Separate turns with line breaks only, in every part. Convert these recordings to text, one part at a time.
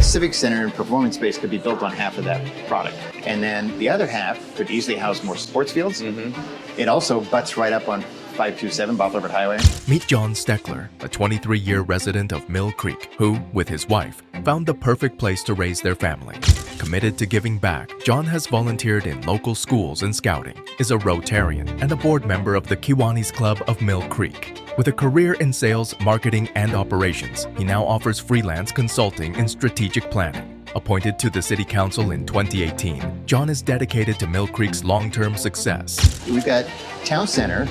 Civic Center and performance space could be built on half of that product. And then the other half could easily house more sports fields. It also butts right up on 527 Bob Leverett Highway.
Meet John Steckler, a 23-year resident of Mill Creek, who, with his wife, found the perfect place to raise their family. Committed to giving back, John has volunteered in local schools and scouting, is a Rotarian, and a board member of the Kiwanis Club of Mill Creek. With a career in sales, marketing, and operations, he now offers freelance consulting in strategic planning. Appointed to the City Council in 2018, John is dedicated to Mill Creek's long-term success.
We've got Town Center,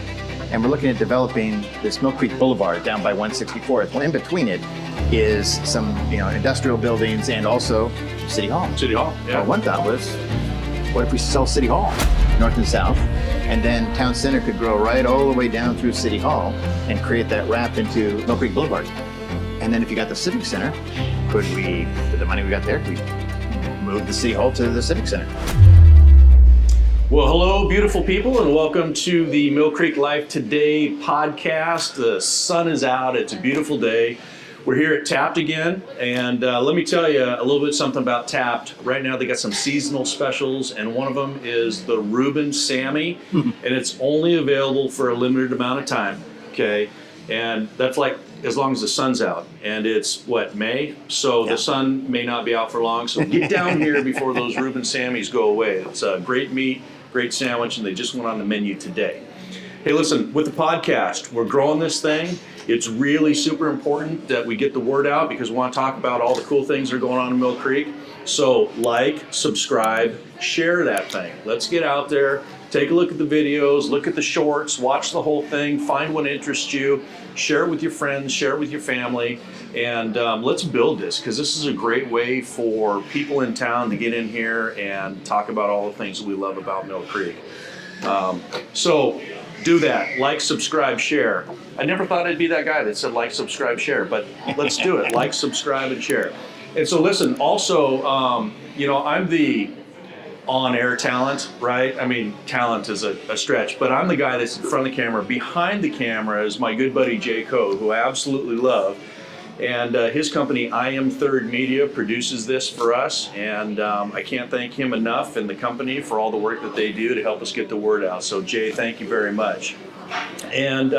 and we're looking at developing this Mill Creek Boulevard down by 164th. Well, in between it is some, industrial buildings and also City Hall.
City Hall, yeah.
Well, one thought was, what if we sell City Hall, north and south, and then Town Center could grow right all the way down through City Hall and create that wrap into Mill Creek Boulevard. And then if you got the Civic Center, could we, with the money we got there, could we move the City Hall to the Civic Center?
Well, hello, beautiful people, and welcome to the Mill Creek Life Today podcast. The sun is out. It's a beautiful day. We're here at Tapped again, and let me tell you a little bit something about Tapped. Right now, they got some seasonal specials, and one of them is the Reuben Sammy, and it's only available for a limited amount of time, okay? And that's like as long as the sun's out, and it's May? So the sun may not be out for long, so get down here before those Reuben Sammys go away. It's a great meat, great sandwich, and they just went on the menu today. Hey, listen, with the podcast, we're growing this thing. It's really super important that we get the word out because we want to talk about all the cool things that are going on in Mill Creek. So like, subscribe, share that thing. Let's get out there, take a look at the videos, look at the shorts, watch the whole thing, find what interests you, share it with your friends, share it with your family, and let's build this because this is a great way for people in town to get in here and talk about all the things that we love about Mill Creek. So do that. Like, subscribe, share. I never thought I'd be that guy that said like, subscribe, share, but let's do it. Like, subscribe, and share. And so listen, also, I'm the on-air talent, right? I mean, talent is a stretch, but I'm the guy that's in front of the camera. Behind the camera is my good buddy Jay Code, who I absolutely love. And his company, I Am Third Media, produces this for us. And I can't thank him enough and the company for all the work that they do to help us get the word out. So Jay, thank you very much. And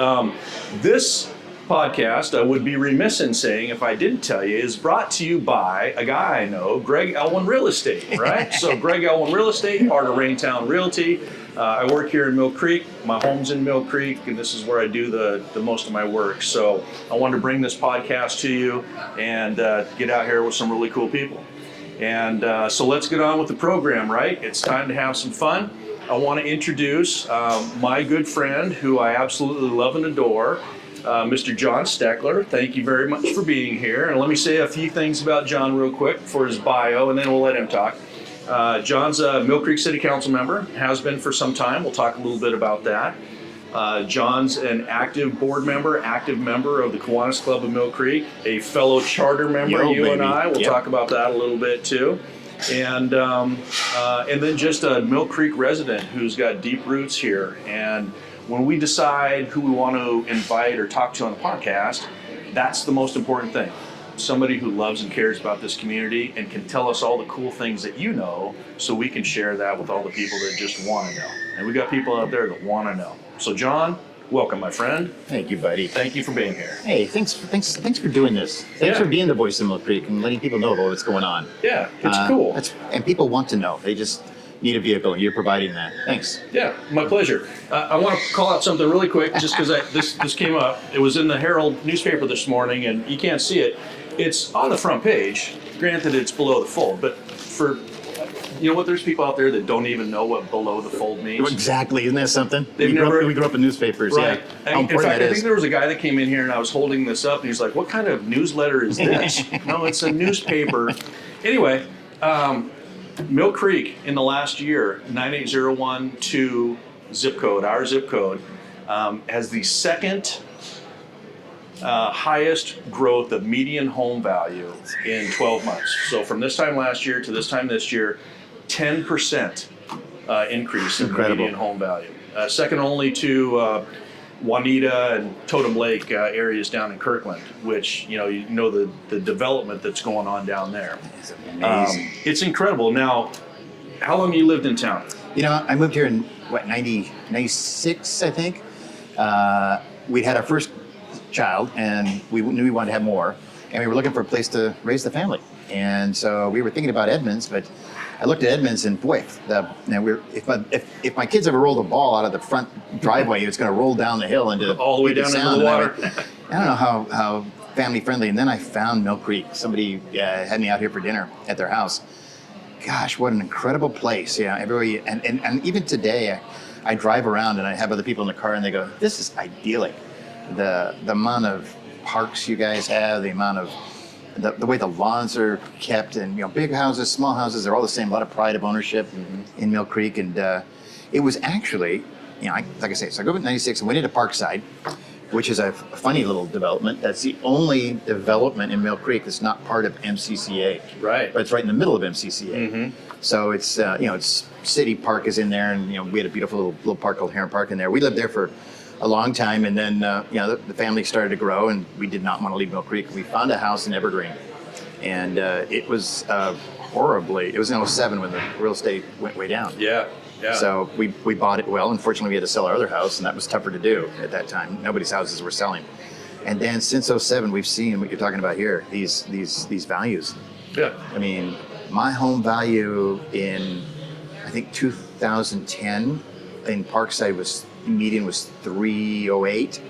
this podcast, I would be remiss in saying if I didn't tell you, is brought to you by a guy I know, Greg Elwin Real Estate, right? So Greg Elwin Real Estate, part of Raintown Realty. I work here in Mill Creek. My home's in Mill Creek, and this is where I do the most of my work. So I wanted to bring this podcast to you and get out here with some really cool people. And so let's get on with the program, right? It's time to have some fun. I want to introduce my good friend who I absolutely love and adore, Mr. John Steckler. Thank you very much for being here. And let me say a few things about John real quick for his bio, and then we'll let him talk. John's a Mill Creek City Council member, has been for some time. We'll talk a little bit about that. John's an active board member, active member of the Kiwanis Club of Mill Creek, a fellow charter member, and I. We'll talk about that a little bit too. And then just a Mill Creek resident who's got deep roots here. And when we decide who we want to invite or talk to on the podcast, that's the most important thing. Somebody who loves and cares about this community and can tell us all the cool things that you know so we can share that with all the people that just want to know. And we got people out there that want to know. So John, welcome, my friend.
Thank you, buddy.
Thank you for being here.
Hey, thanks for doing this. Thanks for being the voice of Mill Creek and letting people know about what's going on.
Yeah, it's cool.
And people want to know. They just need a vehicle, and you're providing that. Thanks.
Yeah, my pleasure. I want to call out something really quick, just because this came up. It was in the Herald newspaper this morning, and you can't see it. It's on the front page. Granted, it's below the fold, but for there's people out there that don't even know what below the fold means.
Exactly, isn't that something?
We
grew up in newspapers,
right?
Yeah.
In fact, I think there was a guy that came in here, and I was holding this up, and he's like, "What kind of newsletter is this?" No, it's a newspaper. Anyway. Mill Creek in the last year, 98012 zip code, our zip code, has the second highest growth of median home value in 12 months. So from this time last year to this time this year, 10% increase in the median home value. Second only to Juanita and Totem Lake areas down in Kirkland, which the development that's going on down there.
It's amazing.
It's incredible. Now, how long you lived in town?
I moved here in 96, I think. We'd had our first child, and we knew we wanted to have more, and we were looking for a place to raise the family. And so we were thinking about Edmonds, but I looked at Edmonds, and boy, if my kids ever rolled a ball out of the front driveway, it's going to roll down the hill into
all the way down into the water.
I don't know how family friendly. And then I found Mill Creek. Somebody had me out here for dinner at their house. Gosh, what an incredible place! Yeah, everywhere. And even today, I drive around and I have other people in the car, and they go, "This is idyllic." The amount of parks you guys have, the amount of the way the lawns are kept, and big houses, small houses, they're all the same. A lot of pride of ownership in Mill Creek, and it was actually, like I say, so I go up in '96 and went into Parkside, which is a funny little development. That's the only development in Mill Creek that's not part of MCCA.
Right.
But it's right in the middle of MCCA. So it's it's City Park is in there, and we had a beautiful little park called Heron Park in there. We lived there for a long time, and then the family started to grow, and we did not want to leave Mill Creek. We found a house in Evergreen, and it was it was in '07 when the real estate went way down.
Yeah.
So we bought it. Well, unfortunately, we had to sell our other house, and that was tougher to do at that time. Nobody's houses were selling. And then since '07, we've seen what you're talking about here, these values.
Yeah.
I mean, my home value in, I think 2010 in Parkside median was 308,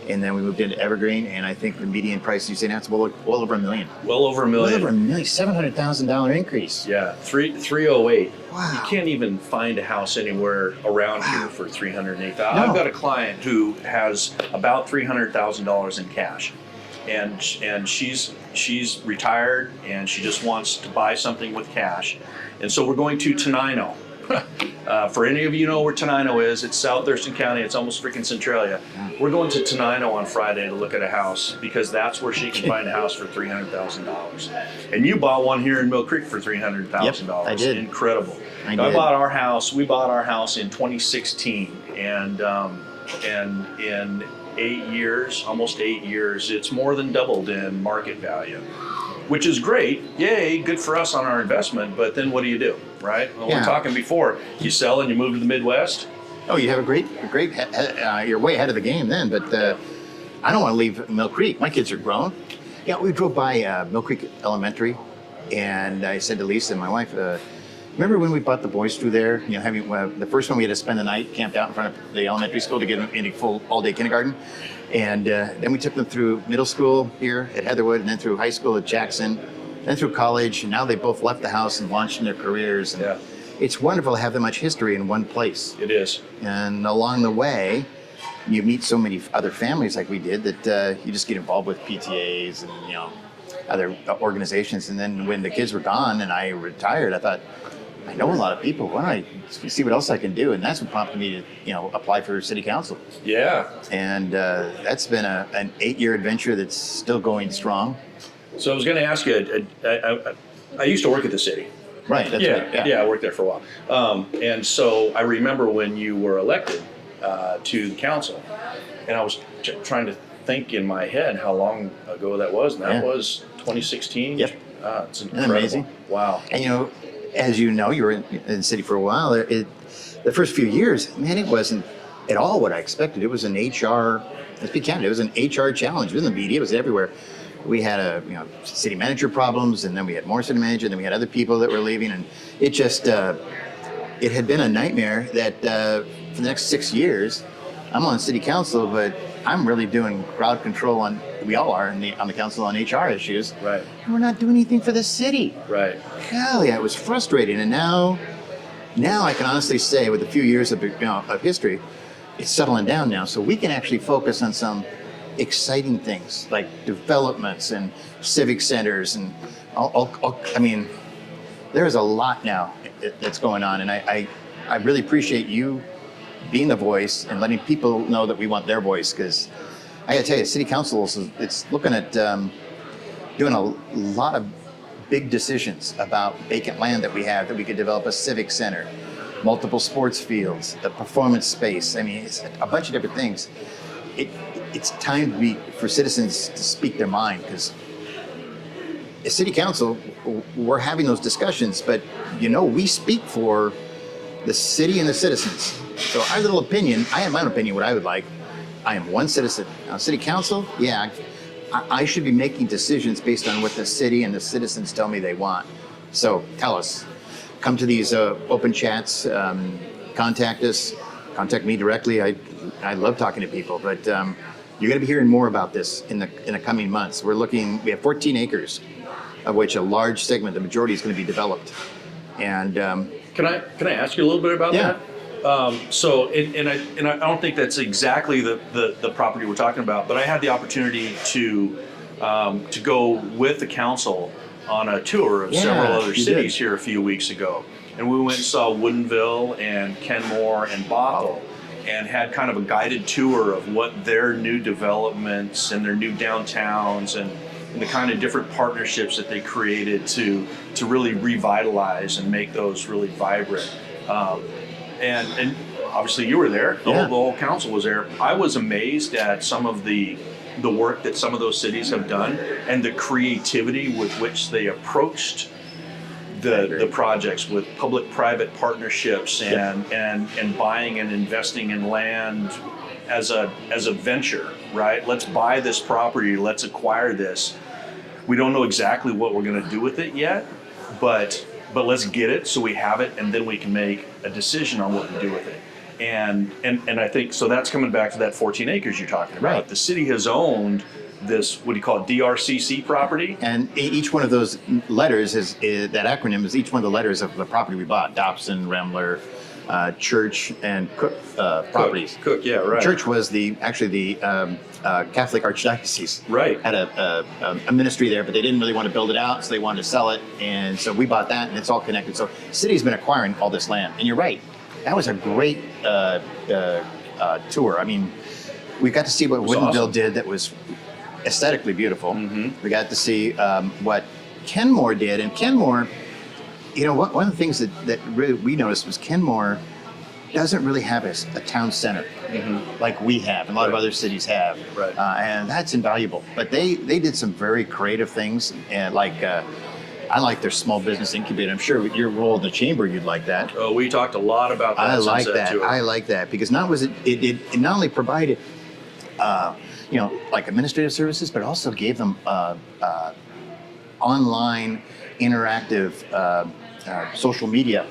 and then we moved into Evergreen, and I think the median price you say now it's well over $1 million.
Well over $1 million.
Well over $1 million, $700,000 increase.
Yeah, 308.
Wow.
You can't even find a house anywhere around here for $308,000.
No.
I've got a client who has about $300,000 in cash, and she's retired, and she just wants to buy something with cash, and so we're going to Tenino. For any of you know where Tenino is, it's South Thurston County. It's almost freaking Centralia. We're going to Tenino on Friday to look at a house because that's where she can find a house for $300,000. And you bought one here in Mill Creek for $300,000.
Yep, I did.
Incredible.
I
Now,
did.
We bought our house in 2016, and in 8 years, almost 8 years, it's more than doubled in market value, which is great. Yay, good for us on our investment. But then what do you do, right? Well,
Yeah.
We're talking before. You sell and you move to the Midwest.
Oh, you have a great. You're way ahead of the game then. But I don't want to leave Mill Creek. My kids are grown. Yeah, we drove by Mill Creek Elementary, and I said to Lisa, my wife, remember when we brought the boys through there? Having the first one we had to spend the night camped out in front of the elementary school to get them into full all-day kindergarten, and then we took them through middle school here at Heatherwood, and then through high school at Jackson, then through college, and now they both left the house and launched in their careers. And
Yeah.
it's wonderful to have that much history in one place.
It is.
And along the way, you meet so many other families like we did that you just get involved with PTAs and other organizations. And then when the kids were gone and I retired, I thought, I know a lot of people. Why don't I see what else I can do? And that's what prompted me to apply for city council.
Yeah.
And that's been an 8-year adventure that's still going strong.
So I was going to ask you, I used to work at the city.
Right. That's right.
I worked there for a while. And so I remember when you were elected to the council, and I was trying to think in my head how long ago that was, and that was 2016.
Yep.
It's
Isn't
incredible.
that amazing?
Wow.
And as you know, you were in the city for a while. The first few years, man, it wasn't at all what I expected. It was an HR. Let's be candid. It was an HR challenge. It was in the media. It was everywhere. We had city manager problems, and then we had more city manager, and then we had other people that were leaving, and it just it had been a nightmare that for the next 6 years, I'm on city council, but I'm really doing crowd control we all are on the council on HR issues.
Right.
And we're not doing anything for the city.
Right.
Hell yeah, it was frustrating. And now I can honestly say, with a few years of history, it's settling down now. So we can actually focus on some exciting things like developments and civic centers, and I mean, there's a lot now that's going on, and I really appreciate you being the voice and letting people know that we want their voice, because I gotta tell you, city council it's looking at doing a lot of big decisions about vacant land that we have, that we could develop a civic center, multiple sports fields, the performance space. I mean, it's a bunch of different things. It's time for citizens to speak their mind, because as city council, we're having those discussions, but we speak for the city and the citizens. So our little opinion, I have my own opinion what I would like. I am one citizen. Now, city council, yeah, I should be making decisions based on what the city and the citizens tell me they want. So tell us. Come to these open chats, contact us, contact me directly. I love talking to people, but you're going to be hearing more about this in the coming months. We have 14 acres, of which a large segment, the majority, is going to be developed. And
can I ask you a little bit about that? So I don't think that's exactly the property we're talking about, but I had the opportunity to go with the council on a tour of several other cities here a few weeks ago. And we went and saw Woodinville and Kenmore and Bothell, and had kind of a guided tour of what their new developments and their new downtowns and the kind of different partnerships that they created to really revitalize and make those really vibrant. And obviously you were there, the whole council was there. I was amazed at some of the work that some of those cities have done and the creativity with which they approached the projects, with public-private partnerships and buying and investing in land as a venture, right? Let's buy this property, let's acquire this. We don't know exactly what we're going to do with it yet, but let's get it so we have it, and then we can make a decision on what to do with it. And I think so. That's coming back to that 14 acres you're talking about.
Right.
The city has owned this, what do you call it, DRCC property?
And each one of those letters is that acronym is each one of the letters of the property we bought: Dobson, Remmler, Church, and Cook properties.
Cook, yeah, right.
Church was the Catholic Archdiocese.
Right.
Had a ministry there, but they didn't really want to build it out, so they wanted to sell it, and so we bought that, and it's all connected. So the city's been acquiring all this land, and you're right. That was a great tour. I mean, we got to see what Woodinville did that was aesthetically beautiful. Mm-hmm. We got to see what Kenmore did, and Kenmore, one of the things that really we noticed was Kenmore doesn't really have a town center like we have, and a lot of other cities have,
right.
And that's invaluable. But they did some very creative things, and I like their small business incubator. I'm sure with your role in the chamber, you'd like that.
Oh, we talked a lot about that.
I like that because not only provided like administrative services, but also gave them online interactive social media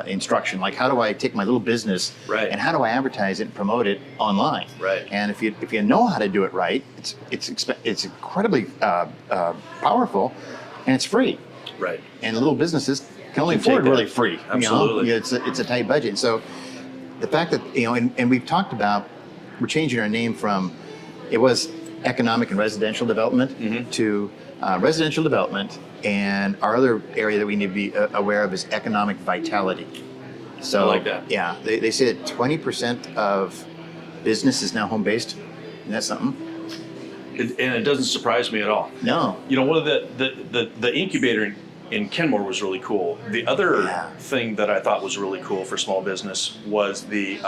instruction. Like, how do I take my little business and how do I advertise it and promote it online?
Right.
And if you know how to do it right, it's incredibly powerful, and it's free.
Right.
And little businesses can only afford really free.
Absolutely.
It's a tight budget. And so the fact that and we've talked about, we're changing our name from, it was economic and residential development to residential development, and our other area that we need to be aware of is economic vitality. So
I like that.
Yeah, they say that 20% of business is now home-based, and that's something.
And it doesn't surprise me at all.
No.
One of the incubator in Kenmore was really cool. The other thing that I thought was really cool for small business was the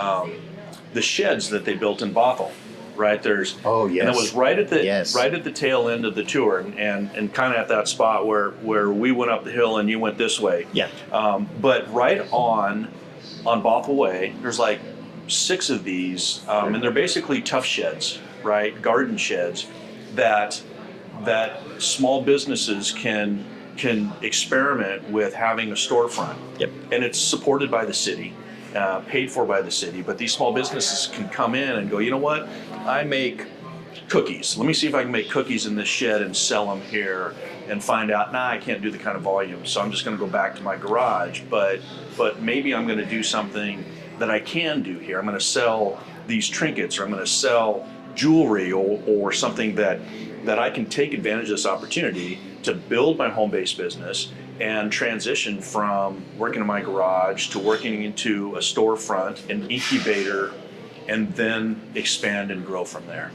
sheds that they built in Bothell. Right, there's and it was right at the tail end of the tour, and kind of at that spot where we went up the hill and you went this way.
Yeah.
But right on Bothell Way, there's like 6 of these, and they're basically tough sheds, right? Garden sheds that small businesses can experiment with having a storefront.
Yep. And
it's supported by the city. Paid for by the city, but these small businesses can come in and go, you know what, I make cookies. Let me see if I can make cookies in this shed and sell them here, and find out, I can't do the kind of volume, so I'm just going to go back to my garage, but maybe I'm going to do something that I can do here. I'm going to sell these trinkets, or I'm going to sell jewelry, or something that I can take advantage of this opportunity to build my home-based business and transition from working in my garage to working into a storefront, an incubator, and then expand and grow from there.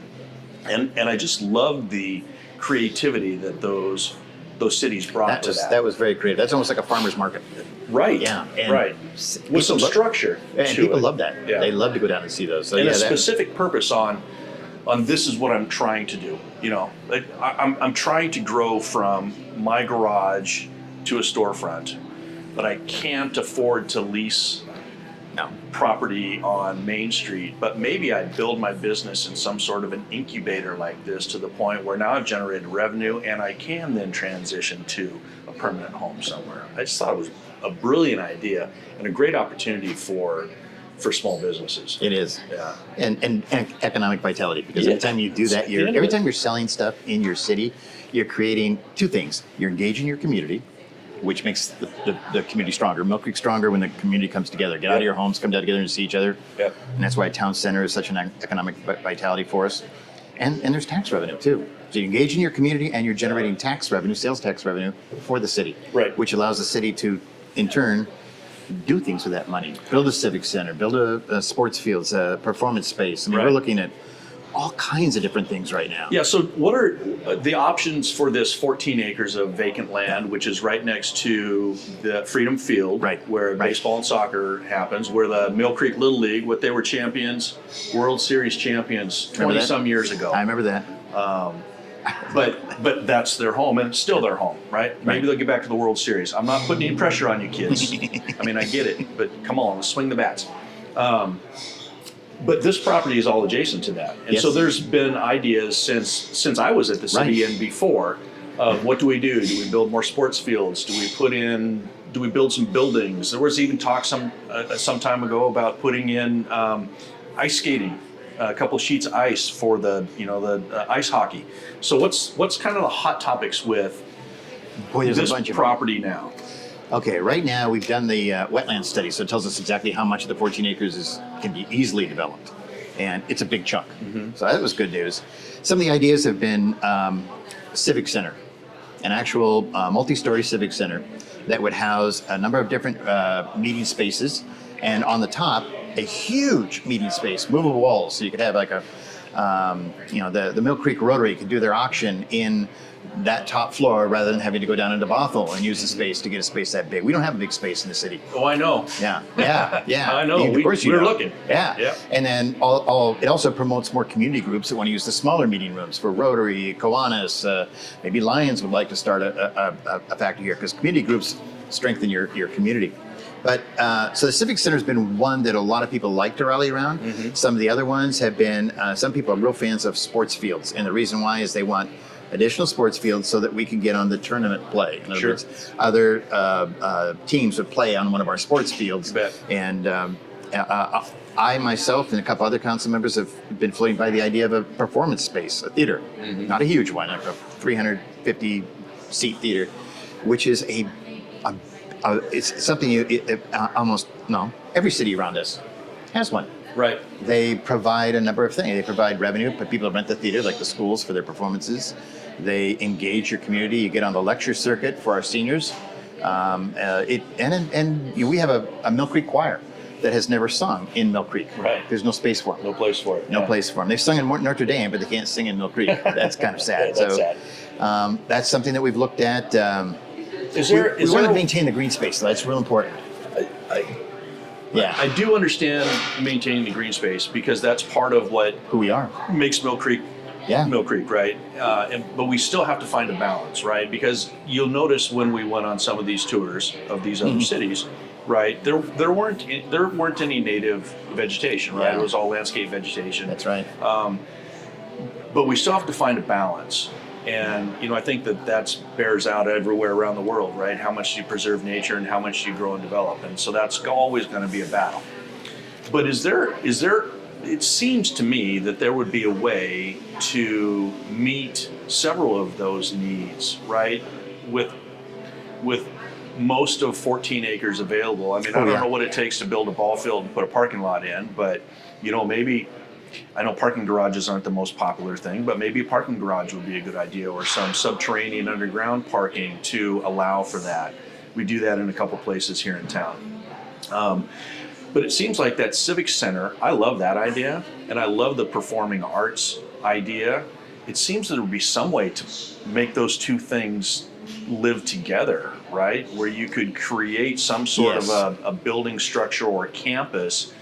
And I just love the creativity that those those cities brought to that.
That was very creative. That's almost like a farmer's market.
Right.
Yeah. And
Right. With some structure.
And
to
people
it.
love that.
Yeah.
They love to go down and see those. So
And
yeah,
a specific purpose on this is what I'm trying to do. You know, I'm trying to grow from my garage to a storefront, but I can't afford to lease
no.
property on Main Street. But maybe I build my business in some sort of an incubator like this to the point where now I've generated revenue and I can then transition to a permanent home somewhere. I just thought it was a brilliant idea and a great opportunity for small businesses.
It is.
Yeah.
And economic vitality, because
Yeah.
every time you do that,
Yeah.
every time you're selling stuff in your city, you're creating two things. You're engaging your community, which makes the community stronger. Mill Creek stronger when the community comes together. Get out of your homes, come down together and see each other.
Yep.
And that's why town center is such an economic vitality for us. And there's tax revenue too. So you engage in your community and you're generating tax revenue, sales tax revenue for the city.
Right.
Which allows the city to, in turn, do things with that money. Build a civic center, build a sports fields, a performance space. I mean,
Right.
we're looking at all kinds of different things right now.
Yeah, so what are the options for this 14 acres of vacant land, which is right next to the Freedom Field,
Right,
where
right.
baseball and soccer happens, where the Mill Creek Little League, what they were champions, World Series champions
Remember
20
that?
some years ago.
I remember that.
But that's their home, and it's still their home, right? Maybe
Right.
they'll get back to the World Series. I'm not putting any pressure on you kids. I mean, I get it, but come on, let's swing the bats. But this property is all adjacent to that, and so
Yes.
there's been ideas since I was at the city
Right.
and before of what do we do? Do we build more sports fields? Do we build some buildings? There was even talk some time ago about putting in ice skating, a couple sheets of ice for the ice hockey. So what's kind of the hot topics with
Boy, there's
this
a bunch of
property now?
Okay, right now we've done the wetland study, so it tells us exactly how much of the 14 acres can be easily developed. And it's a big chunk. So that was good news. Some of the ideas have been Civic Center, an actual multi-story Civic Center that would house a number of different meeting spaces. And on the top, a huge meeting space, movable walls. So you could have like the Mill Creek Rotary could do their auction in that top floor rather than having to go down into Bothell and use the space to get a space that big. We don't have a big space in the city.
Oh, I know.
Yeah.
I know.
Of course you
we're
know.
looking.
Yeah.
Yeah.
And then it also promotes more community groups that want to use the smaller meeting rooms for Rotary, Kiwanis, maybe Lions would like to start a factory here because community groups strengthen your community. But so the Civic Center has been one that a lot of people like to rally around. Some of the other ones have been, some people are real fans of sports fields. And the reason why is they want additional sports fields so that we can get on the tournament play. In other
Sure.
words, other teams would play on one of our sports fields.
You bet.
And I myself and a couple other council members have been floating by the idea of a performance space, a theater. Not a huge one, like a 350 seat theater, which is it's something every city around us has one.
Right.
They provide a number of things. They provide revenue, but people rent the theater, like the schools, for their performances. They engage your community. You get on the lecture circuit for our seniors. We have a Mill Creek choir that has never sung in Mill Creek.
Right.
There's no space for them.
No place for it.
No
Yeah.
place for them. They've sung in Notre Dame, but they can't sing in Mill Creek. That's kind of sad.
That's
so
sad.
that's something that we've looked at.
Is
We
there
want to
a-
maintain the green space. That's real important.
I do understand maintaining the green space because that's part of what
Who we are.
makes Mill Creek
Yeah.
Mill Creek, right? But we still have to find a balance, right? Because you'll notice when we went on some of these tours of these other cities, right? There weren't any native vegetation, right?
Yeah.
It was all landscape vegetation.
That's right.
But we still have to find a balance. And, I think that bears out everywhere around the world, right? How much you preserve nature and how much you grow and develop. And so that's always going to be a battle. But is there, it seems to me that there would be a way to meet several of those needs, right? With most of 14 acres available. I mean, I don't know what it takes to build a ball field and put a parking lot in, but, maybe, I know parking garages aren't the most popular thing, but maybe a parking garage would be a good idea, or some subterranean underground parking to allow for that. We do that in a couple places here in town. But it seems like that Civic Center, I love that idea, and I love the performing arts idea. It seems that there would be some way to make those two things live together, right? Where you could create some sort
Yes.
of a building structure or a campus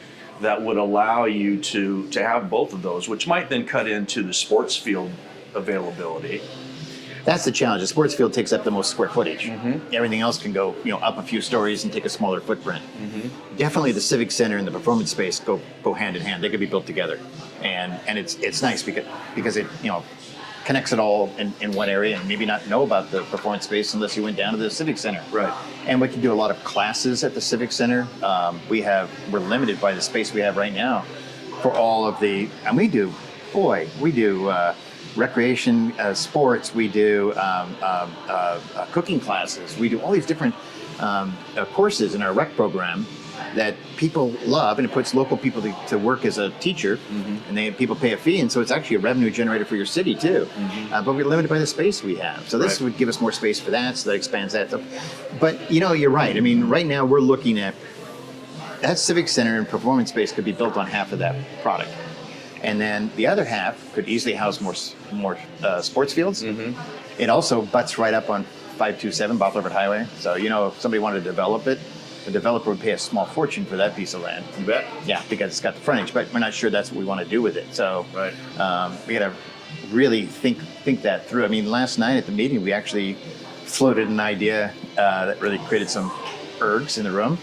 that would allow you to have both of those, which might then cut into the sports field availability.
That's the challenge. The sports field takes up the most square footage. Everything else can go, up a few stories and take a smaller footprint. Definitely, the Civic Center and the performance space go hand in hand. They could be built together, and it's nice because it connects it all in one area, and maybe not know about the performance space unless you went down to the Civic Center.
Right.
And we can do a lot of classes at the Civic Center. We're limited by the space we have right now for all of the, and we do recreation, sports, we do cooking classes, we do all these different courses in our rec program that people love, and it puts local people to work as a teacher, and people pay a fee, and so it's actually a revenue generator for your city too. But we're limited by the space we have, so this would give us more space for that, so that expands that. But you're right. I mean, right now we're looking at that Civic Center and performance space could be built on half of that product. And then the other half could easily house more sports fields. It also butts right up on 527 Bottler Highway. So, if somebody wanted to develop it, the developer would pay a small fortune for that piece of land.
You bet.
Yeah, because it's got the frontage, but we're not sure that's what we want to do with it. So we got to really think that through. I mean, last night at the meeting, we actually floated an idea that really created some ergs in the room.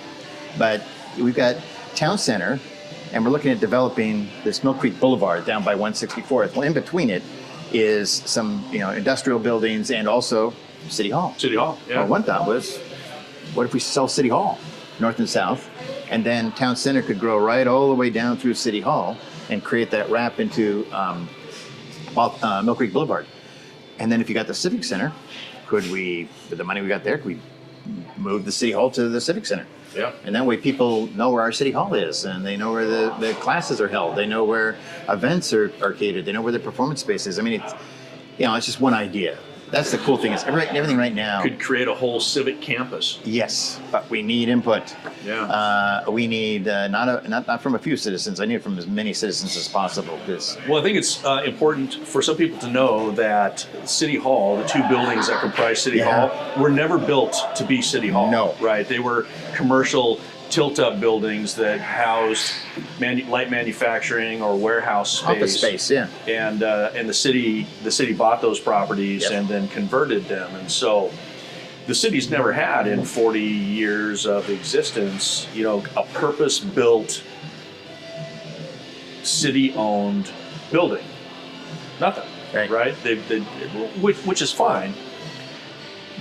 But we've got Town Center, and we're looking at developing this Mill Creek Boulevard down by 164th. Well, in between it is some, industrial buildings and also City Hall.
City Hall, yeah.
Well, one thought was, what if we sell City Hall, north and south, and then Town Center could grow right all the way down through City Hall and create that wrap into Mill Creek Boulevard. And then if you got the Civic Center, with the money we got there, could we move the City Hall to the Civic Center?
Yeah.
And that way people know where our City Hall is, and they know where the classes are held. They know where events are catered. They know where the performance space is. I mean, it's just one idea. That's the cool thing is everything right now.
Could create a whole civic campus.
Yes, but we need input.
Yeah.
We need not from a few citizens. I need it from as many citizens as possible.
Well, I think it's important for some people to know that City Hall, the two buildings that comprise City Hall, were never built to be City Hall.
No.
Right. They were commercial tilt-up buildings that housed light manufacturing or warehouse space.
Office space, yeah.
And the city bought those properties and then converted them. And so the city's never had in 40 years of existence, a purpose-built city-owned building. Nothing, right? Which is fine.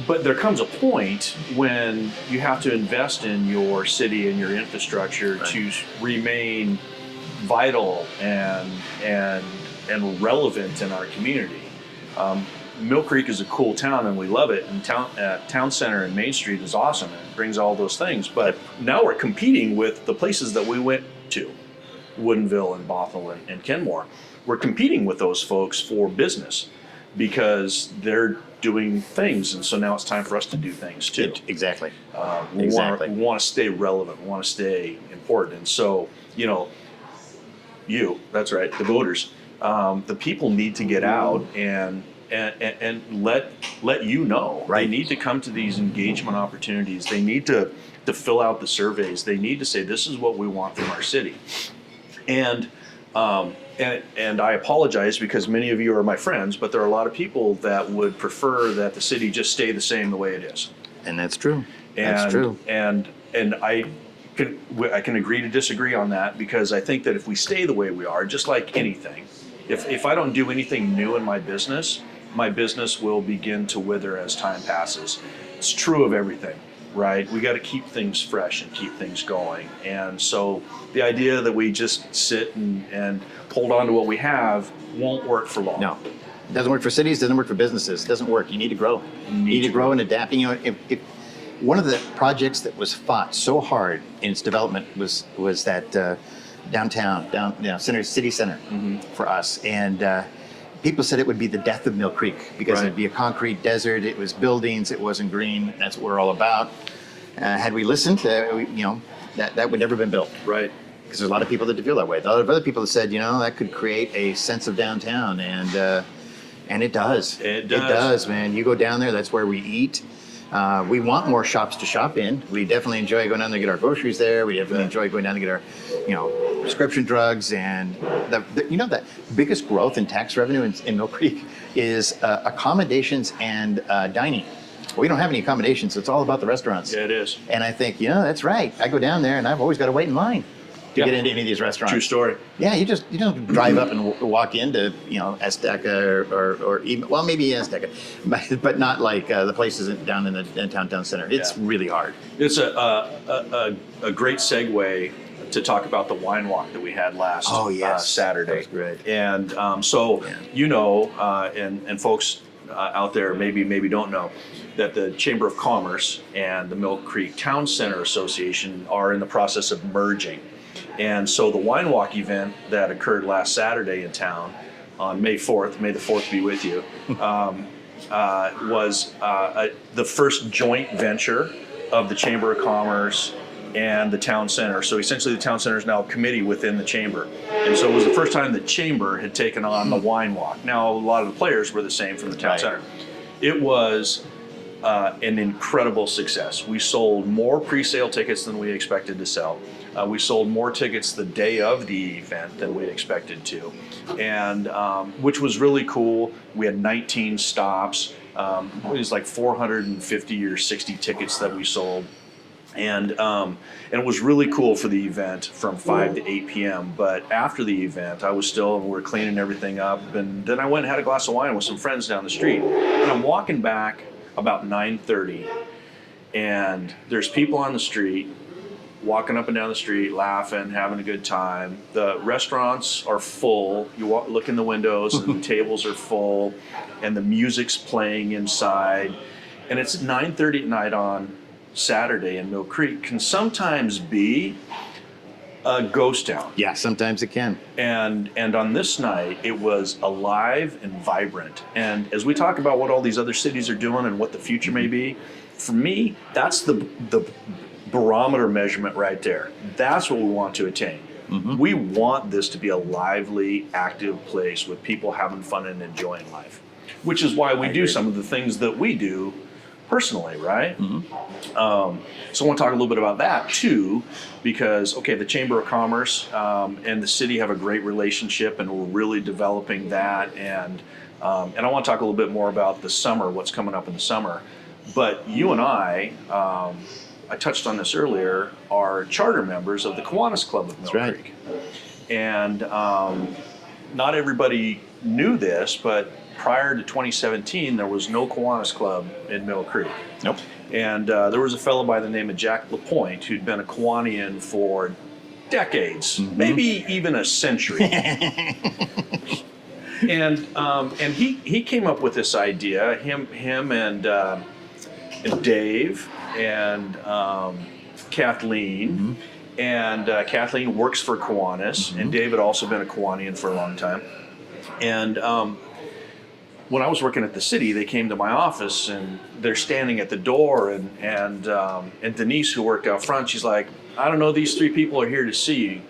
But there comes a point when you have to invest in your city and your infrastructure to remain vital and relevant in our community. Mill Creek is a cool town and we love it, and Town Center and Main Street is awesome and it brings all those things. But now we're competing with the places that we went to, Woodinville and Bothell and Kenmore. We're competing with those folks for business because they're doing things, and so now it's time for us to do things too.
Exactly.
We want to stay relevant. We want to stay important, and so that's right, the voters, the people need to get out and let you know.
Right.
They need to come to these engagement opportunities. They need to fill out the surveys. They need to say, this is what we want from our city. And I apologize because many of you are my friends, but there are a lot of people that would prefer that the city just stay the same the way it is.
And that's true.
And I can agree to disagree on that, because I think that if we stay the way we are, just like anything, if I don't do anything new in my business will begin to wither as time passes. It's true of everything, right? We got to keep things fresh and keep things going. And so the idea that we just sit and hold on to what we have won't work for long.
No. It doesn't work for cities, doesn't work for businesses. It doesn't work. You need to grow. You need to grow and adapt. If one of the projects that was fought so hard in its development was that city center for us. And people said it would be the death of Mill Creek because it'd be a concrete desert. It was buildings. It wasn't green. That's what we're all about. Had we listened, that would never have been built.
Right.
Because there's a lot of people that feel that way. A lot of other people that said, that could create a sense of downtown and And it does.
It does.
It does, man. You go down there, that's where we eat. We want more shops to shop in. We definitely enjoy going down there to get our groceries there. We definitely enjoy going down to get our, prescription drugs. And the biggest growth in tax revenue in Mill Creek is accommodations and dining. We don't have any accommodations, so it's all about the restaurants.
Yeah, it is.
And I think, that's right. I go down there and I've always got to wait in line to get into any of these restaurants.
True story.
Yeah, you don't drive up and walk into Azteca or even maybe Azteca, but not like the places down in the downtown center. It's really hard.
It's a great segue to talk about the wine walk that we had last Saturday.
That was great.
And and folks out there maybe don't know that the Chamber of Commerce and the Mill Creek Town Center Association are in the process of merging. And so the wine walk event that occurred last Saturday in town on May 4th, may the 4th be with you, was the first joint venture of the Chamber of Commerce and the Town Center. So essentially the Town Center is now a committee within the Chamber. And so it was the first time the Chamber had taken on the wine walk. Now a lot of the players were the same from the Town Center. It was an incredible success. We sold more pre-sale tickets than we expected to sell. We sold more tickets the day of the event than we expected to, and which was really cool. We had 19 stops. It was like 450 or 60 tickets that we sold. And it was really cool for the event from 5 to 8 p.m. But after the event, we were cleaning everything up. And then I went and had a glass of wine with some friends down the street. And I'm walking back about 9:30, and there's people on the street walking up and down the street, laughing, having a good time. The restaurants are full. You look in the windows, and the tables are full, and the music's playing inside. And it's 9:30 at night on Saturday in Mill Creek. Can sometimes be a ghost town.
Yeah, sometimes it can.
And on this night, it was alive and vibrant. And as we talk about what all these other cities are doing and what the future may be, for me, that's the barometer measurement right there. That's what we want to attain. Mm-hmm. We want this to be a lively, active place with people having fun and enjoying life, which is why we do some of the things that we do personally, right? Mm-hmm. So I want to talk a little bit about that too, because the Chamber of Commerce and the city have a great relationship, and we're really developing that. And I want to talk a little bit more about the summer, what's coming up in the summer. But you and I touched on this earlier, are charter members of the Kiwanis Club of Mill Creek. And not everybody knew this, but prior to 2017, there was no Kiwanis Club in Mill Creek.
Nope.
And there was a fellow by the name of Jack LaPointe who'd been a Kiwanian for decades, maybe even a century. and he came up with this idea. Him and Dave and Kathleen. And Kathleen works for Kiwanis, and Dave had also been a Kiwanian for a long time. And when I was working at the city, they came to my office, and they're standing at the door, and Denise, who worked out front, she's like, I don't know, these three people are here to see you.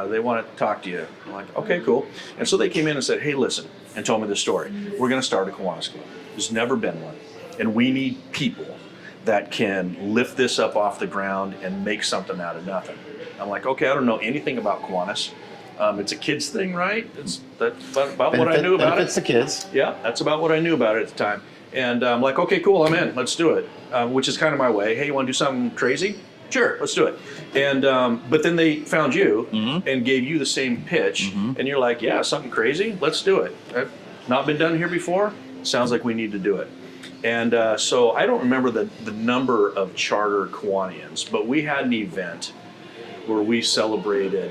They want to talk to you. I'm like, okay, cool. And so they came in and said, hey, listen, and told me this story. We're going to start a Kiwanis Club. There's never been one. And we need people that can lift this up off the ground and make something out of nothing. I'm like, okay, I don't know anything about Kiwanis. It's a kids thing, right? That's about what I knew about it.
Benefits the kids.
Yeah, that's about what I knew about it at the time. And I'm like, okay, cool, I'm in. Let's do it. Which is kind of my way. Hey, you want to do something crazy? Sure, let's do it. And but then they found you and gave you the same pitch, and you're like, yeah, something crazy? Let's do it. Not been done here before? Sounds like we need to do it. And so I don't remember the number of charter Kiwanians, but we had an event where we celebrated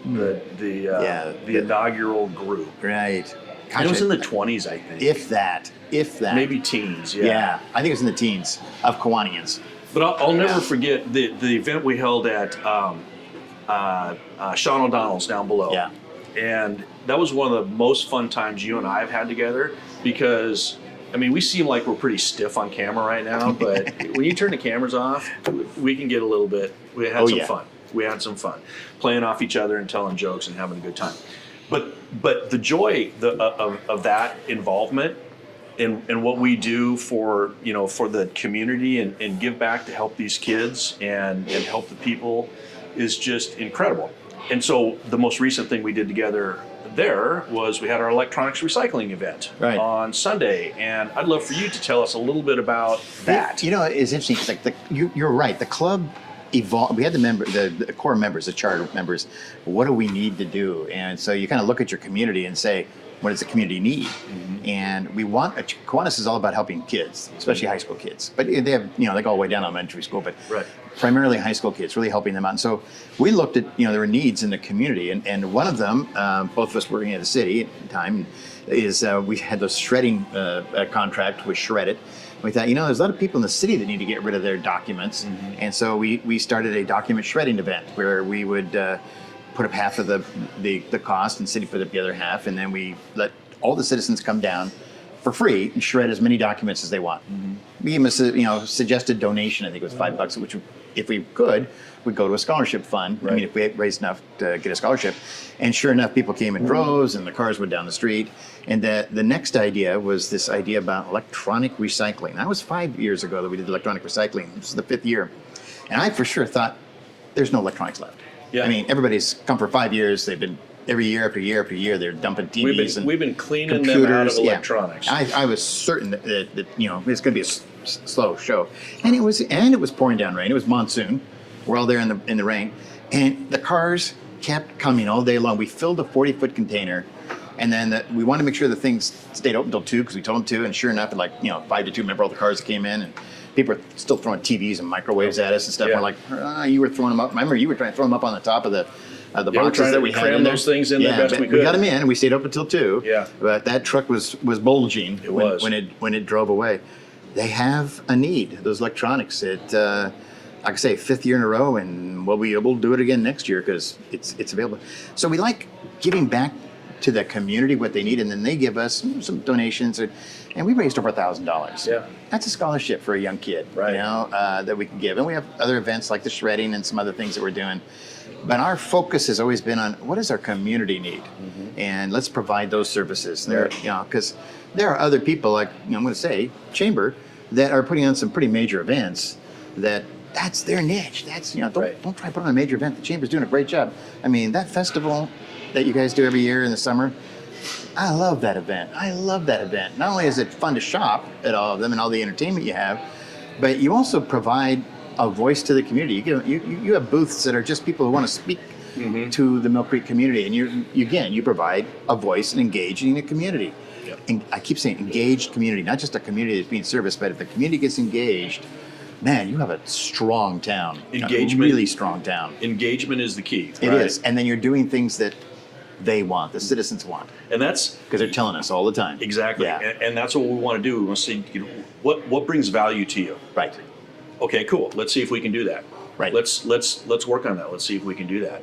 the inaugural group.
Right.
Gosh, it was in the 20s, I think.
If that.
Maybe teens,
Yeah, I think it was in the teens of Kiwanians.
But I'll never forget the event we held at Sean O'Donnell's down below.
Yeah.
And that was one of the most fun times you and I have had together, because we seem like we're pretty stiff on camera right now, but when you turn the cameras off, we can get a little bit, we had some fun. We had some fun playing off each other and telling jokes and having a good time. But But the joy of that involvement and what we do for the community and give back to help these kids and help the people is just incredible. And so the most recent thing we did together there was we had our electronics recycling event on Sunday, and I'd love for you to tell us a little bit about that.
It's interesting. It's like you're right. The club evolved. We had the core members, the charter members. What do we need to do? And so you kind of look at your community and say, what does the community need? Mm-hmm. And we want, Kiwanis is all about helping kids, especially high school kids. But they have, they go all the way down to elementary school, but primarily high school kids, really helping them out. And so we looked at, there were needs in the community. And one of them, both of us working at the city at the time, is we had the shredding contract was shredded. We thought, there's a lot of people in the city that need to get rid of their documents. Mm-hmm. And so we started a document shredding event where we would put up half of the cost and city put up the other half, and then we let all the citizens come down for free and shred as many documents as they want. Mm-hmm. We gave them a suggested donation. I think it was $5, which if we could, would go to a scholarship fund. Right. I mean, if we had raised enough to get a scholarship. And sure enough, people came in droves and the cars went down the street. And the next idea was this idea about electronic recycling. That was 5 years ago that we did electronic recycling. This is the 5th year. And I for sure thought, there's no electronics left. Yeah. I mean, everybody's come for 5 years. They've been every year after year after year. They're dumping TVs
we've been cleaning
computers.
Them out of electronics.
I was certain that it's going to be a slow show, and it was pouring down rain. It was monsoon. We're all there in the rain, and the cars kept coming all day long. We filled a 40-foot container, and then we wanted to make sure the things stayed open until 2 because we told them to. And sure enough, at 5 to 2, remember all the cars that came in and. People are still throwing TVs and microwaves at us and stuff. Yeah. We're like, you were throwing them up. I remember you were trying to throw them up on the top of the boxes that we had in there.
Those things in there best we could.
We got them in, and we stayed up until 2.
Yeah.
But that truck was bulging when it drove away. They have a need. Those electronics. Like I say, 5th year in a row, and we'll be able to do it again next year because it's available. So we like giving back to the community what they need, and then they give us some donations, and we raised over $1,000.
Yeah,
that's a scholarship for a young kid,
right?
That we can give, and we have other events like the shredding and some other things that we're doing. But our focus has always been on what does our community need, and let's provide those services. There, because there are other people like I'm going to say Chamber that are putting on some pretty major events that's their niche. That's don't try to put on a major event. The Chamber's doing a great job. I mean, that festival that you guys do every year in the summer, I love that event. Not only is it fun to shop at all of them and all the entertainment you have, but you also provide a voice to the community. You have booths that are just people who want to speak to the Mill Creek community, and you provide a voice and engaging the community. Yep. And I keep saying engaged community, not just a community that's being serviced, but if the community gets engaged, man, you have a strong town.
Engagement,
a really strong town.
Engagement is the key.
It is, and then you're doing things that they want, the citizens want,
and that's
because they're telling us all the time.
Exactly, yeah. And that's what we want to do. We want to see, what brings value to you.
Right.
Okay, cool. Let's see if we can do that.
Right.
Let's work on that. Let's see if we can do that.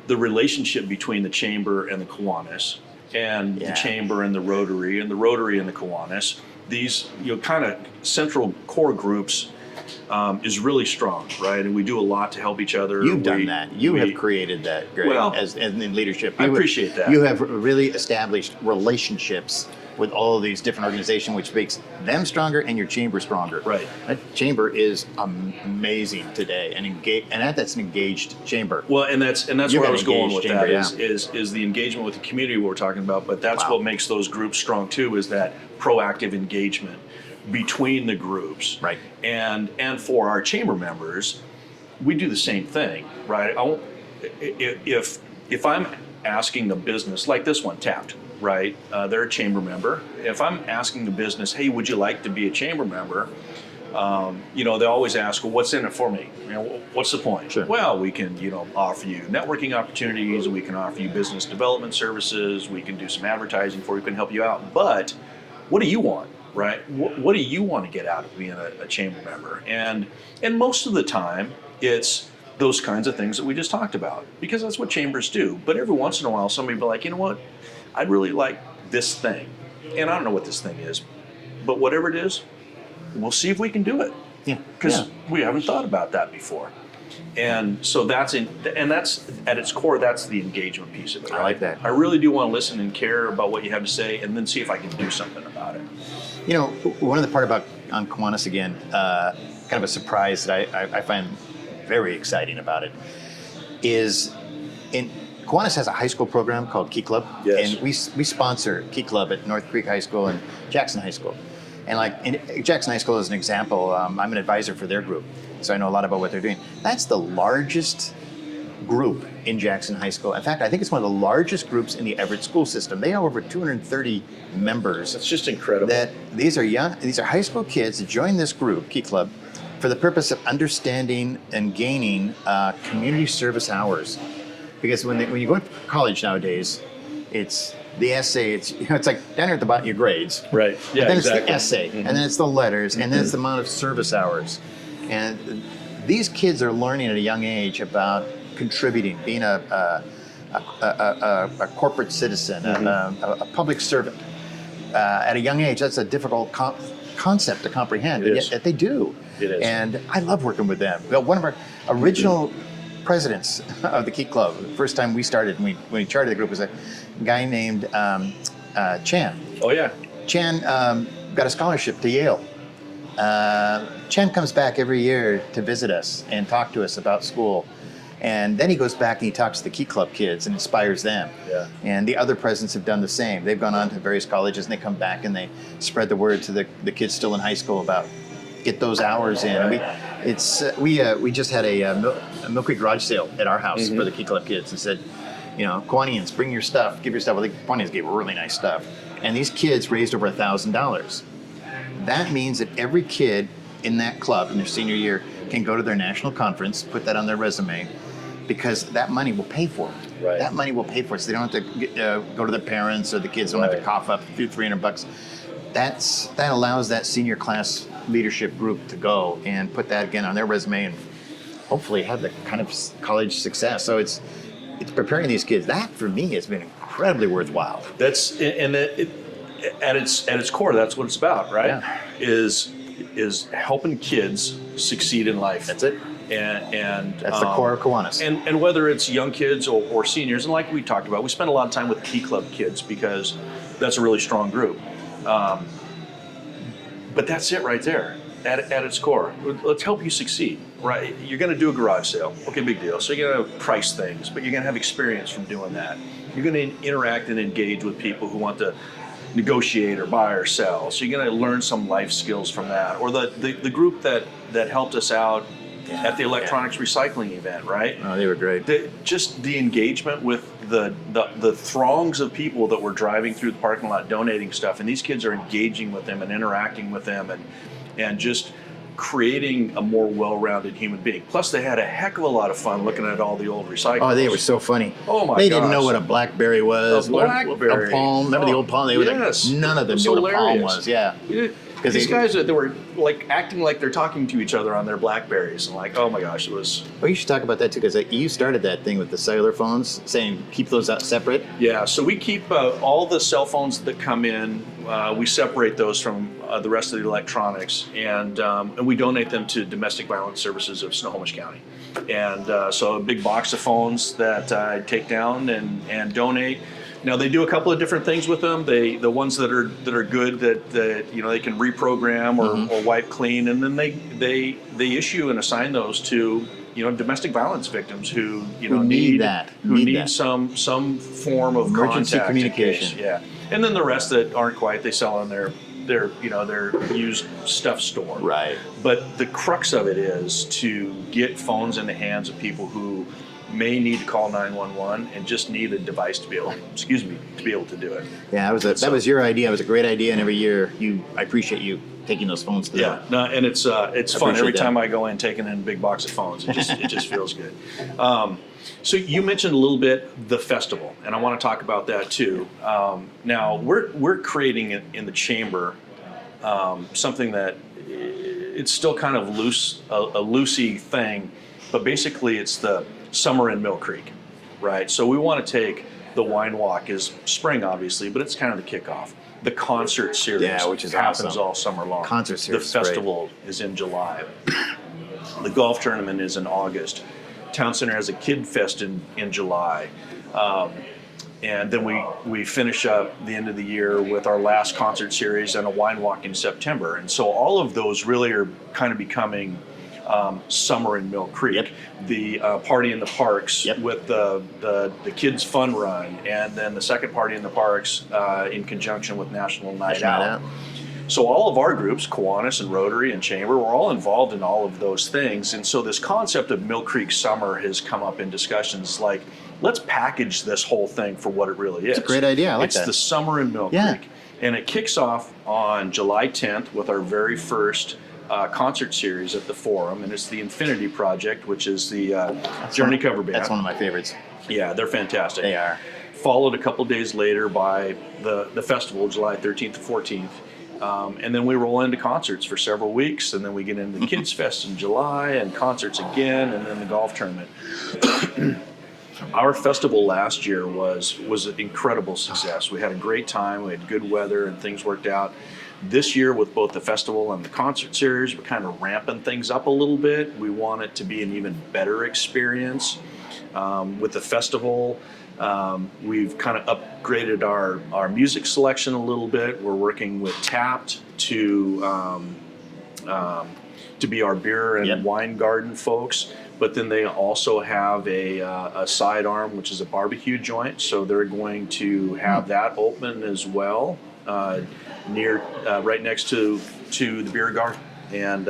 The relationship between the Chamber and the Kiwanis, and the Chamber and the Rotary, and the Rotary and the Kiwanis, these kind of central core groups. Is really strong, right? And we do a lot to help each other.
You've done that. You have created that, Greg, as in leadership.
I appreciate that.
You have really established relationships with all of these different organizations, which makes them stronger and your chamber stronger.
Right.
That chamber is amazing today, and that's an engaged chamber.
Well, and that's where I was going with chamber, that is the engagement with the community we're talking about. But that's what makes those groups strong too, is that proactive engagement between the groups,
right?
And for our chamber members, we do the same thing, right? If I'm asking a business like this one, Tapped, right? They're a chamber member. If I'm asking the business, hey, would you like to be a chamber member? They always ask, well, what's in it for me? What's the point?
Sure.
Well, we can, offer you networking opportunities. We can offer you business development services. We can do some advertising for you. We can help you out. But what do you want? Right? What do you want to get out of being a chamber member? And most of the time, it's those kinds of things that we just talked about, because that's what chambers do. But every once in a while, somebody will be like, you know what? I'd really like this thing. And I don't know what this thing is, but whatever it is, we'll see if we can do it.
Yeah.
Because we haven't thought about that before. And so that's at its core, that's the engagement piece of it. Right?
I like that.
I really do want to listen and care about what you have to say, and then see if I can do something about it.
You know, one of the part about on Kiwanis again, kind of a surprise that I find very exciting about it is Kiwanis has a high school program called Key Club,
Yes.
and we sponsor Key Club at North Creek High School and Jackson High School. And like in Jackson High School, as an example, I'm an advisor for their group, so I know a lot about what they're doing. That's the largest group in Jackson High School. In fact, I think it's one of the largest groups in the Everett school system. They have over 230 members.
That's just incredible.
That these are high school kids that join this group, Key Club, for the purpose of understanding and gaining community service hours. Because when you go to college nowadays, it's the essay. It's like down here at the bottom of your grades.
Right. Yeah.
But then
exactly.
it's the essay, and then it's the letters, and then it's the amount of service hours. And these kids are learning at a young age about contributing, being a corporate citizen, a public servant. At a young age, that's a difficult concept to comprehend,
It is.
yet they do.
It is.
And I love working with them. Well, one of our original presidents of the Key Club, the first time we started, when we charted the group, was a guy named Chan.
Oh yeah.
Chan got a scholarship to Yale. Chan comes back every year to visit us and talk to us about school. And then he goes back and he talks to the Key Club kids and inspires them.
Yeah.
And the other presidents have done the same. They've gone on to various colleges and they come back and they spread the word to the kids still in high school about get those hours in. We just had a Mill Creek garage sale at our house for the Key Club kids and said, you know, Kiwanians, bring your stuff, give your stuff. Well, the Kiwanians gave really nice stuff. And these kids raised over $1,000. That means that every kid in that club in their senior year can go to their national conference, put that on their resume, because that money will pay for it.
Right.
That money will pay for it, so they don't have to go to their parents, or the kids don't have to cough up $300. That allows that senior class leadership group to go and put that again on their resume and hopefully have the kind of college success. So it's preparing these kids. That for me has been incredibly worthwhile.
That's at its core. That's what it's about, right?
Yeah.
Is helping kids succeed in life.
That's it.
And
That's the core of Kiwanis.
And whether it's young kids or seniors, and like we talked about, we spend a lot of time with Key Club kids because that's a really strong group. But that's it right there at its core. Let's help you succeed, right? You're going to do a garage sale. Okay, big deal. So you're going to price things, but you're going to have experience from doing that. You're going to interact and engage with people who want to negotiate or buy or sell. So you're going to learn some life skills from that. Or the group that helped us out at the electronics recycling event, right?
Oh, they were great.
Just the engagement with the throngs of people that were driving through the parking lot donating stuff, and these kids are engaging with them and interacting with them and just creating a more well-rounded human being. Plus, they had a heck of a lot of fun looking at all the old recyclables.
Oh, they were so funny.
Oh my
They didn't
gosh.
know what a BlackBerry was.
A BlackBerry.
A Palm. Remember the old Palm? They were
Yes.
like, none of them
It was
knew what a Palm
hilarious.
was. Yeah.
These guys that were like acting like they're talking to each other on their Blackberries, and like, oh my gosh, it was.
Well, you should talk about that too, because you started that thing with the cellular phones, saying keep those out separate.
Yeah, so we keep all the cell phones that come in. We separate those from the rest of the electronics, and we donate them to Domestic Violence Services of Snohomish County. And so a big box of phones that I take down and donate. Now they do a couple of different things with them. The ones that are good that they can reprogram or wipe clean, and then they issue and assign those to domestic violence victims who need some form of
Emergency
contact
communication.
Yeah, and then the rest that aren't quite, they sell on their used stuff store.
Right.
But the crux of it is to get phones in the hands of people who may need to call 911 and just need a device to be able to do it.
Yeah, that was your idea. It was a great idea, and every year I appreciate you taking those phones to them.
No, and it's fun
appreciate
every
that.
time I go in taking in a big box of phones. It just feels good. So you mentioned a little bit the festival, and I want to talk about that too. Now we're creating in the chamber something that it's still kind of loose, a loosey thing, but basically it's the summer in Mill Creek, right? So we want to take the wine walk is spring, obviously, but it's kind of the kickoff. the concert series,
which is
happens
awesome.
all summer long.
Concert series
The
is great.
festival is in July. The golf tournament is in August. Town Center has a Kid Fest in July. And then we finish up the end of the year with our last concert series and a wine walk in September. And so all of those really are kind of becoming summer in Mill Creek.
Yep.
The party in the parks
Yep.
with the kids fun run, and then the second party in the parks in conjunction with National Night Out. So all of our groups, Kiwanis and Rotary and Chamber, we're all involved in all of those things. And so this concept of Mill Creek Summer has come up in discussions like, let's package this whole thing for what it really is.
It's a great idea. I like
It's
that.
the summer in Mill
Yeah.
Creek. And it kicks off on July 10th with our very first concert series at the Forum. And it's the Infinity Project, which is the Journey cover band.
That's one of my favorites.
Yeah, they're fantastic.
They are.
Followed a couple days later by the festival, July 13th to 14th. And then we roll into concerts for several weeks, and then we get into the Kids Fest in July, and concerts again, and then the golf tournament. Our festival last year was an incredible success. We had a great time, we had good weather, and things worked out. This year, with both the festival and the concert series, we're kind of ramping things up a little bit. We want it to be an even better experience. With the festival, we've kind of upgraded our music selection a little bit. We're working with Tapped to be our beer and
Yep.
wine garden folks. But then they also have a sidearm, which is a barbecue joint. So they're going to have that open as well, near right next to the beer garden. And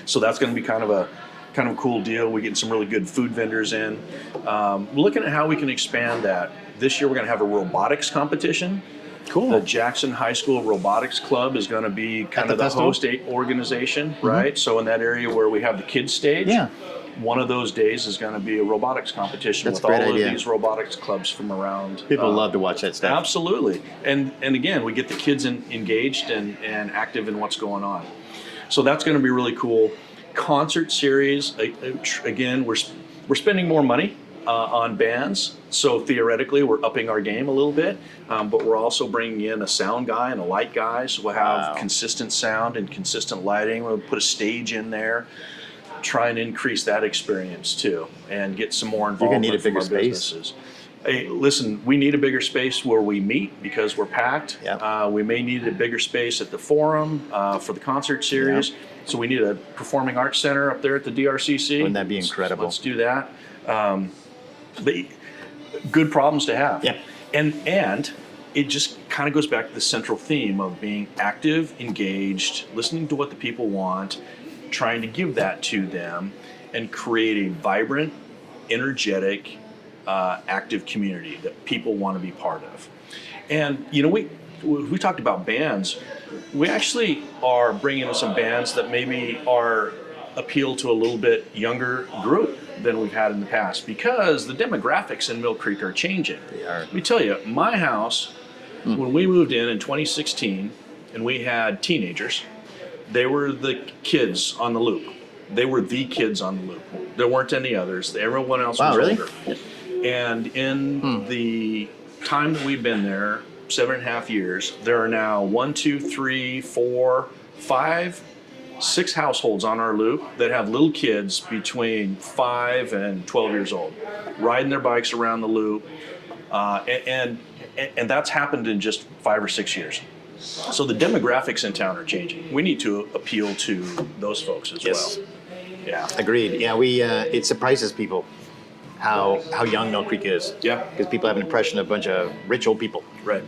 so that's going to be kind of a cool deal. We're getting some really good food vendors in. Looking at how we can expand that. This year we're going to have a robotics competition.
Cool.
The Jackson High School Robotics Club is going to be kind
the
of the
festival?
host organization, right? So in that area where we have the kids stage,
Yeah.
one of those days is going to be a robotics competition
That's
with
a great
all
idea.
of these robotics clubs from around.
People love to watch that stuff.
Absolutely. And again, we get the kids engaged and active in what's going on. So that's going to be really cool. Concert series, again, we're spending more money on bands, so theoretically we're upping our game a little bit, but we're also bringing in a sound guy and a light guy, so we'll have
Wow.
consistent sound and consistent lighting. We'll put a stage in there, try and increase that experience too, and get some more involvement
need a
from
bigger
our
space.
businesses. Hey, listen, we need a bigger space where we meet because we're packed.
Yep.
We may need a bigger space at the Forum for the concert series.
Yep.
So we need a performing arts center up there at the DRCC.
Wouldn't that be incredible?
Let's do that. But good problems to have.
Yeah.
And it just kind of goes back to the central theme of being active, engaged, listening to what the people want, trying to give that to them, and create a vibrant, energetic, active community that people want to be part of. And you know, we talked about bands. We actually are bringing in some bands that maybe are appeal to a little bit younger group than we've had in the past because the demographics in Mill Creek are changing.
They are.
Let me tell you, my house, when we moved in 2016 and we had teenagers, they were the kids on the loop. They were the kids on the loop. There weren't any others. Everyone else was
really?
older. And in the time that we've been there, 7.5 years, there are now 6 households on our loop that have little kids between 5 and 12 years old, riding their bikes around the loop, and that's happened in just 5 or 6 years. So the demographics in town are changing. We need to appeal to those folks as
Yes.
well. Yeah.
Agreed. Yeah, it surprises people how young Mill Creek is.
Yeah.
Because people have an impression of a bunch of rich old people.
Right.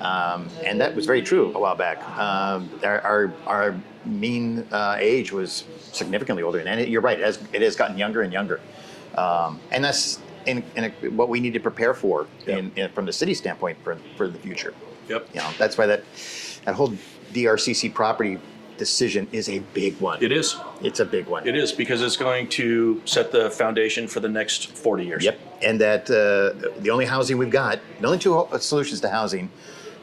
And that was very true a while back. Our mean age was significantly older, and you're right. It has gotten younger and younger, and that's what we need to prepare for from the city standpoint for the future.
Yep.
You know, that's why that whole DRCC property decision is a big one.
It is.
It's a big one.
It is because it's going to set the foundation for the next 40 years.
Yep. And that the only housing we've got, the only two solutions to housing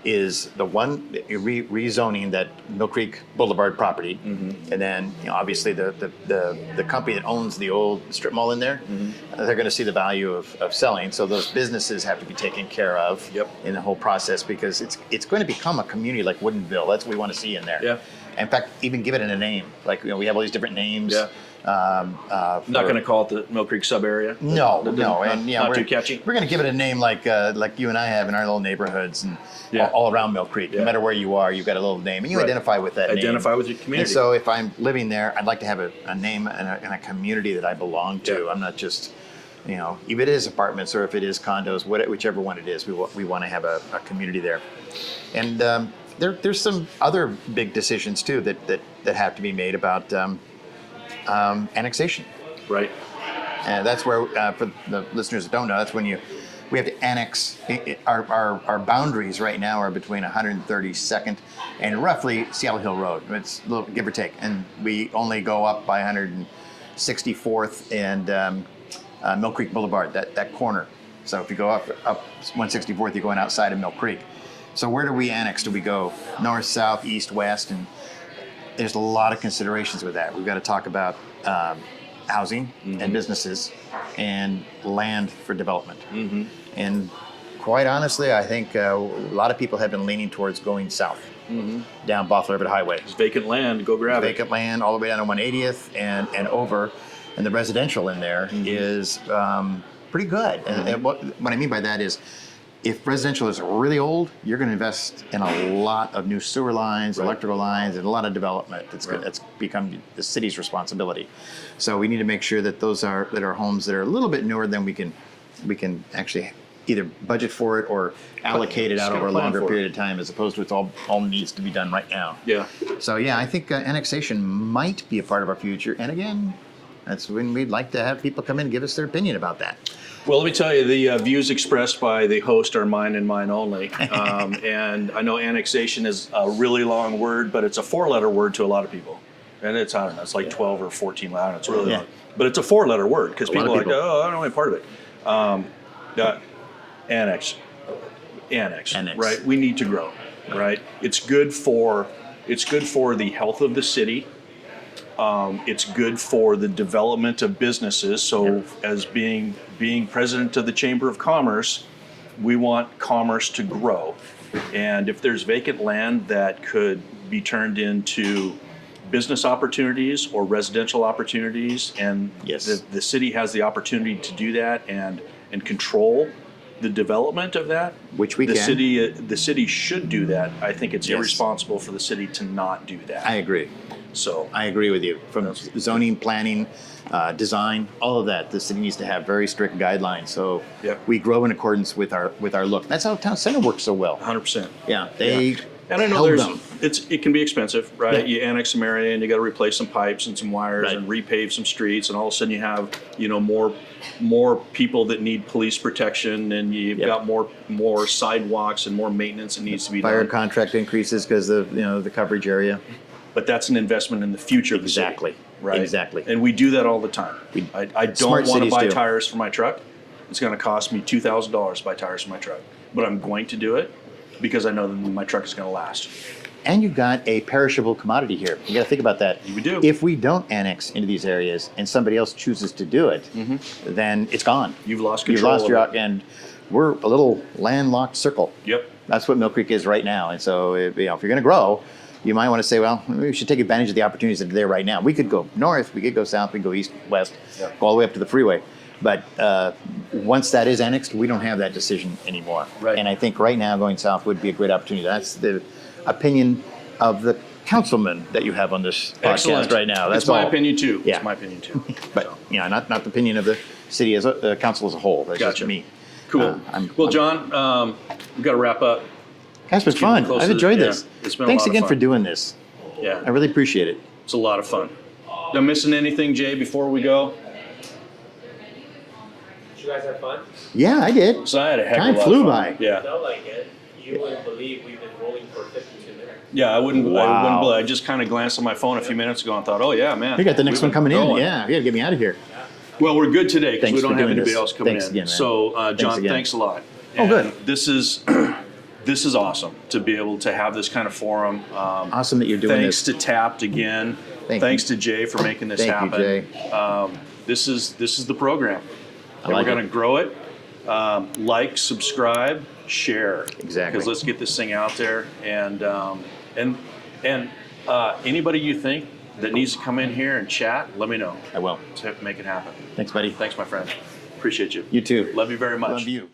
is the one rezoning that Mill Creek Boulevard property, and then obviously the company that owns the old strip mall in there, they're going to see the value of selling. So those businesses have to be taken care of in the whole process, because it's going to become a community like Woodinville. That's what we want to see in there.
Yeah.
In fact, even give it a name. Like, we have all these different names.
Yeah. Not going to call it the Mill Creek sub area.
No, and
not too catchy.
We're going to give it a name like you and I have in our little neighborhoods and all around Mill Creek. No matter where you are, you've got a little name, and you identify with that name.
Identify with your community.
And so if I'm living there, I'd like to have a name and a community that I belong to. I'm not just, if it is apartments or if it is condos, whichever one it is, we want to have a community there. And there's some other big decisions too that have to be made about annexation.
Right.
And that's where, for the listeners that don't know, that's when we have to annex. Our boundaries right now are between 132nd and roughly Seattle Hill Road. It's a little give or take, and we only go up by 164th and Mill Creek Boulevard, that corner. So if you go up 164th, you're going outside of Mill Creek. So where do we annex? Do we go north, south, east, west? And there's a lot of considerations with that. We've got to talk about housing and businesses and land for development. And quite honestly, I think a lot of people have been leaning towards going south down Bothell River Highway.
It's vacant land, go grab it.
Vacant land all the way down to 180th and over. And the residential in there is pretty good. And what I mean by that is, if residential is really old, you're going to invest in a lot of new sewer lines, electrical lines, and a lot of development. That's become the city's responsibility. So we need to make sure that those are homes that are a little bit newer than we can actually either budget for it or allocate it out over a longer period of time, as opposed to it's all needs to be done right now.
Yeah.
So I think annexation might be a part of our future. And again, that's when we'd like to have people come in and give us their opinion about that.
Well, let me tell you, the views expressed by the host are mine and mine only. And I know annexation is a really long word, but it's a 4-letter word to a lot of people. And it's, I don't know, it's like 12 or 14 letters. It's really long. But it's a 4-letter word because people are like, oh, I don't want any part of it. Annex, right? We need to grow, right? It's good for the health of the city. It's good for the development of businesses. So as being president of the Chamber of Commerce, we want commerce to grow. And if there's vacant land that could be turned into business opportunities or residential opportunities, and the city has the opportunity to do that and control the development of that,
which we can.
The city should do that. I think it's irresponsible for the city to not do that.
I agree.
So
I agree with you. From zoning, planning, design, all of that, the city needs to have very strict guidelines. So we grow in accordance with our look. That's how Town Center works so well.
100%.
Yeah, they.
And I know it can be expensive, right? You annex some area and you got to replace some pipes and some wires and repave some streets, and all of a sudden you have more people that need police protection, and you've got more sidewalks and more maintenance that needs to be done.
Fire contract increases because of the coverage area.
But that's an investment in the future of the city, right?
Exactly.
And we do that all the time. I don't want to buy tires for my truck. It's going to cost me $2,000 to buy tires for my truck, but I'm going to do it because I know that my truck is going to last.
And you've got a perishable commodity here. You got to think about that.
We do.
If we don't annex into these areas and somebody else chooses to do it, then it's gone.
You've lost control.
And we're a little landlocked circle.
Yep.
That's what Mill Creek is right now. And so, if you're going to grow, you might want to say, well, maybe we should take advantage of the opportunities that are there right now. We could go north, we could go south, we could go east, west, go all the way up to the freeway. But once that is annexed, we don't have that decision anymore.
Right.
And I think right now going south would be a great opportunity. That's the opinion of the councilman that you have on this podcast right now. That's
my opinion too.
Yeah.
It's my opinion too.
But not the opinion of the city as a council as a whole. That's just me.
Cool. Well, John, we've got to wrap up.
That's been fun. I've enjoyed this.
It's been
Thanks
a lot
again
of
for
fun.
doing this.
Yeah.
I really appreciate it.
It's a lot of fun. Am I missing anything, Jay, before we go?
Did you guys have fun?
Yeah, I did.
So I had a heck of a
Time
lot
flew
of fun.
by.
Yeah.
It felt like it. You wouldn't believe we've been rolling for 52 minutes.
Yeah, I wouldn't believe.
Wow.
I just kind of glanced on my phone a few minutes ago and thought, oh yeah, man.
We got the next
we've
one coming
been
in.
going.
Yeah, you got to get me out of here.
Well, we're good today because
Thanks
we
for
don't have
doing
anybody
this.
else coming
Thanks
in.
again, man.
So, John,
again.
thanks a lot.
Oh,
And
good.
This is this is awesome to be able to have this kind of forum.
Awesome that you're doing
Thanks
this.
to Tapped again. Thanks to Jay for making this
Thank
happen.
you, Jay.
This is the program. And
like
we're going
it.
to grow it. Like, subscribe, share.
Exactly.
Because let's get this thing out there. And anybody you think that needs to come in here and chat, let me know.
I will.
To make it happen.
Thanks, buddy.
Thanks, my friend. Appreciate you.
You too.
Love you very much.
Love you.